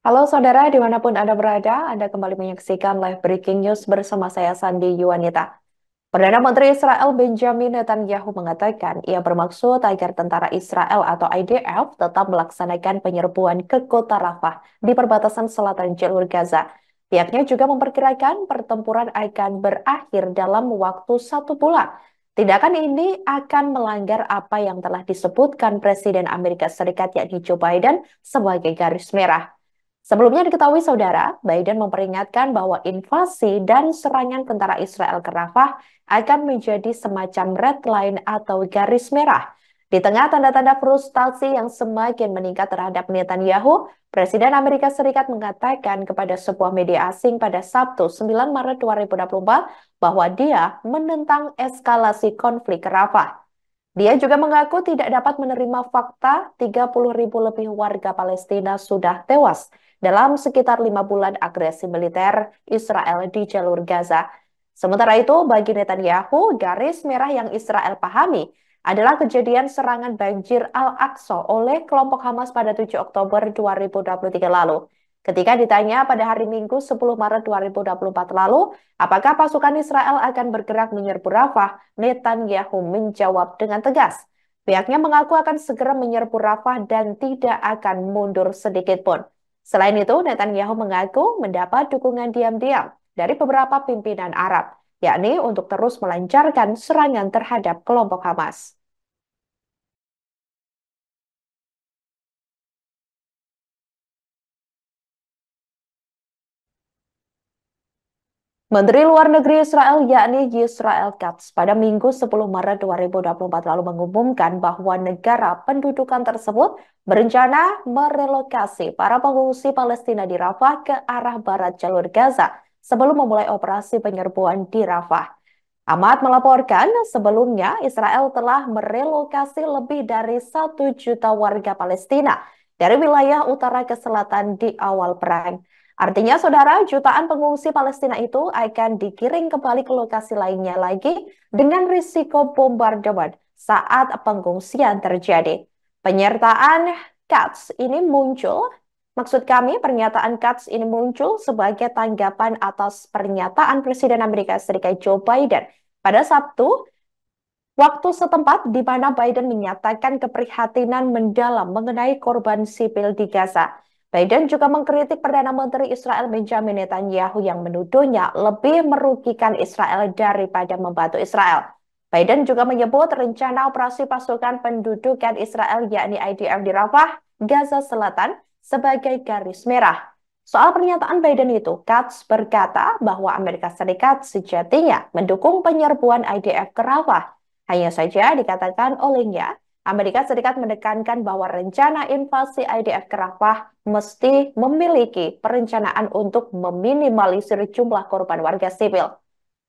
Halo saudara, dimanapun Anda berada, Anda kembali menyaksikan live breaking news bersama saya Sandi Yuwanita. Perdana Menteri Israel Benjamin Netanyahu mengatakan ia bermaksud agar tentara Israel atau IDF tetap melaksanakan penyerbuan ke kota Rafah di perbatasan selatan jalur Gaza. Pihaknya juga memperkirakan pertempuran akan berakhir dalam waktu 1 bulan. Tindakan ini akan melanggar apa yang telah disebutkan Presiden Amerika Serikat yakni Joe Biden sebagai garis merah. Sebelumnya diketahui saudara, Biden memperingatkan bahwa invasi dan serangan tentara Israel ke Rafah akan menjadi semacam red line atau garis merah. Di tengah tanda-tanda frustasi yang semakin meningkat terhadap Netanyahu, Presiden Amerika Serikat mengatakan kepada sebuah media asing pada Sabtu 9 Maret 2024 bahwa dia menentang eskalasi konflik ke Rafah. Dia juga mengaku tidak dapat menerima fakta 30.000 lebih warga Palestina sudah tewas dalam sekitar 5 bulan agresi militer Israel di jalur Gaza. Sementara itu, bagi Netanyahu, garis merah yang Israel pahami adalah kejadian serangan banjir Al-Aqsa oleh kelompok Hamas pada 7 Oktober 2023 lalu. Ketika ditanya pada hari Minggu 10 Maret 2024 lalu, apakah pasukan Israel akan bergerak menyerbu Rafah, Netanyahu menjawab dengan tegas. Pihaknya mengaku akan segera menyerbu Rafah dan tidak akan mundur sedikit pun. Selain itu, Netanyahu mengaku mendapat dukungan diam-diam dari beberapa pimpinan Arab, yakni untuk terus melancarkan serangan terhadap kelompok Hamas. Menteri Luar Negeri Israel yakni Yisrael Katz pada Minggu 10 Maret 2024 lalu mengumumkan bahwa negara pendudukan tersebut berencana merelokasi para pengungsi Palestina di Rafah ke arah barat jalur Gaza sebelum memulai operasi penyerbuan di Rafah. Ahmad melaporkan sebelumnya Israel telah merelokasi lebih dari 1 juta warga Palestina dari wilayah utara ke selatan di awal perang. Artinya, saudara, jutaan pengungsi Palestina itu akan dikirim kembali ke lokasi lainnya lagi dengan risiko bombardemen saat pengungsian terjadi. Penyertaan Katz ini muncul Maksud kami, pernyataan Katz ini muncul sebagai tanggapan atas pernyataan Presiden Amerika Serikat Joe Biden pada Sabtu, waktu setempat di mana Biden menyatakan keprihatinan mendalam mengenai korban sipil di Gaza. Biden juga mengkritik Perdana Menteri Israel Benjamin Netanyahu yang menuduhnya lebih merugikan Israel daripada membantu Israel. Biden juga menyebut rencana operasi pasukan pendudukan Israel yakni IDF di Rafah, Gaza Selatan sebagai garis merah. Soal pernyataan Biden itu, Katz berkata bahwa Amerika Serikat sejatinya mendukung penyerbuan IDF ke Rafah. Hanya saja dikatakan olehnya, Amerika Serikat menekankan bahwa rencana invasi IDF ke Rafah mesti memiliki perencanaan untuk meminimalisir jumlah korban warga sipil.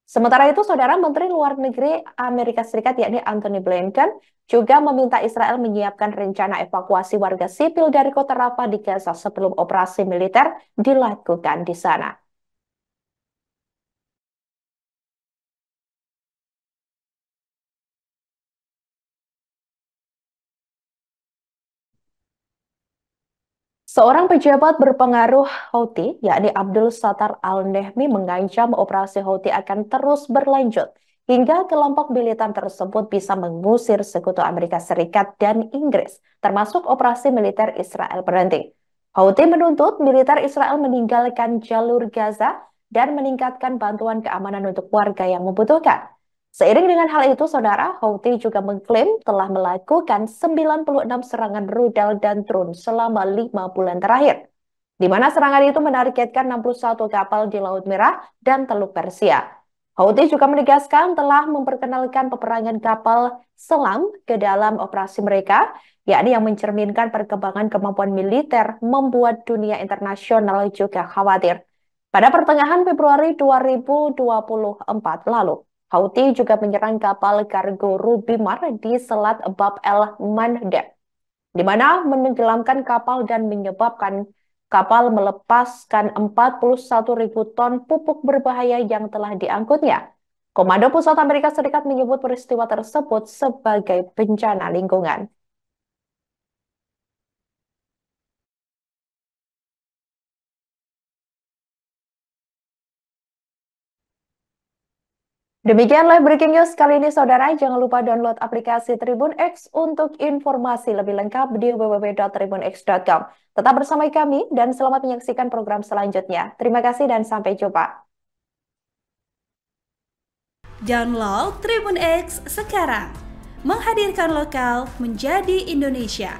Sementara itu, Saudara Menteri Luar Negeri Amerika Serikat yakni Antony Blinken juga meminta Israel menyiapkan rencana evakuasi warga sipil dari kota Rafah di Gaza sebelum operasi militer dilakukan di sana. Seorang pejabat berpengaruh Houthi, yakni Abdul Sattar al-Nehmi, mengancam operasi Houthi akan terus berlanjut hingga kelompok militan tersebut bisa mengusir sekutu Amerika Serikat dan Inggris, termasuk operasi militer Israel berhenti. Houthi menuntut militer Israel meninggalkan jalur Gaza dan meningkatkan bantuan keamanan untuk warga yang membutuhkan. Seiring dengan hal itu, saudara, Houthi juga mengklaim telah melakukan 96 serangan rudal dan drone selama 5 bulan terakhir, di mana serangan itu menargetkan 61 kapal di Laut Merah dan Teluk Persia. Houthi juga menegaskan telah memperkenalkan peperangan kapal selam ke dalam operasi mereka, yakni yang mencerminkan perkembangan kemampuan militer membuat dunia internasional juga khawatir. Pada pertengahan Februari 2024 lalu, Houthi juga menyerang kapal kargo Ruby Mar di Selat Bab el Mandeb, di mana menenggelamkan kapal dan menyebabkan kapal melepaskan 41.000 ton pupuk berbahaya yang telah diangkutnya. Komando Pusat Amerika Serikat menyebut peristiwa tersebut sebagai bencana lingkungan. Demikian live breaking news kali ini saudara. Jangan lupa download aplikasi Tribun X untuk informasi lebih lengkap di www.tribunx.com. Tetap bersama kami dan selamat menyaksikan program selanjutnya. Terima kasih dan sampai jumpa. Download Tribun X sekarang. Menghadirkan lokal menjadi Indonesia.